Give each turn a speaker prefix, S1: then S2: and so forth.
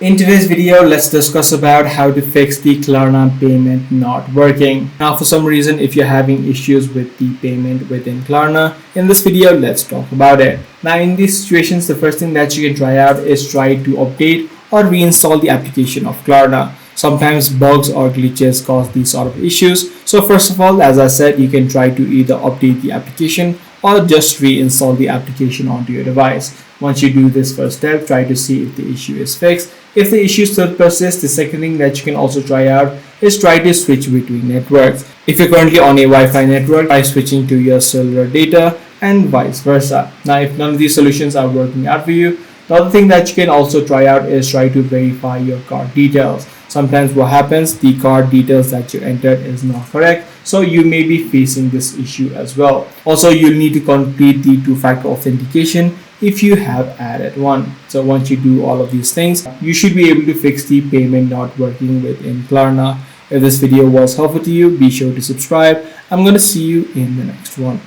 S1: In today's video, let's discuss about how to fix the Klarna payment not working. Now, for some reason, if you're having issues with the payment within Klarna, in this video, let's talk about it. Now, in these situations, the first thing that you can try out is try to update or reinstall the application of Klarna. Sometimes bugs or glitches cause these sort of issues. So first of all, as I said, you can try to either update the application or just reinstall the application onto your device. Once you do this first step, try to see if the issue is fixed. If the issue still persists, the second thing that you can also try out is try to switch between networks. If you're currently on a Wi-Fi network, try switching to your cellular data and vice versa. Now, if none of these solutions are working out for you, the other thing that you can also try out is try to verify your card details. Sometimes what happens, the card details that you entered is not correct, so you may be facing this issue as well. Also, you'll need to complete the two-factor authentication if you have added one. So once you do all of these things, you should be able to fix the payment not working within Klarna. If this video was helpful to you, be sure to subscribe. I'm going to see you in the next one.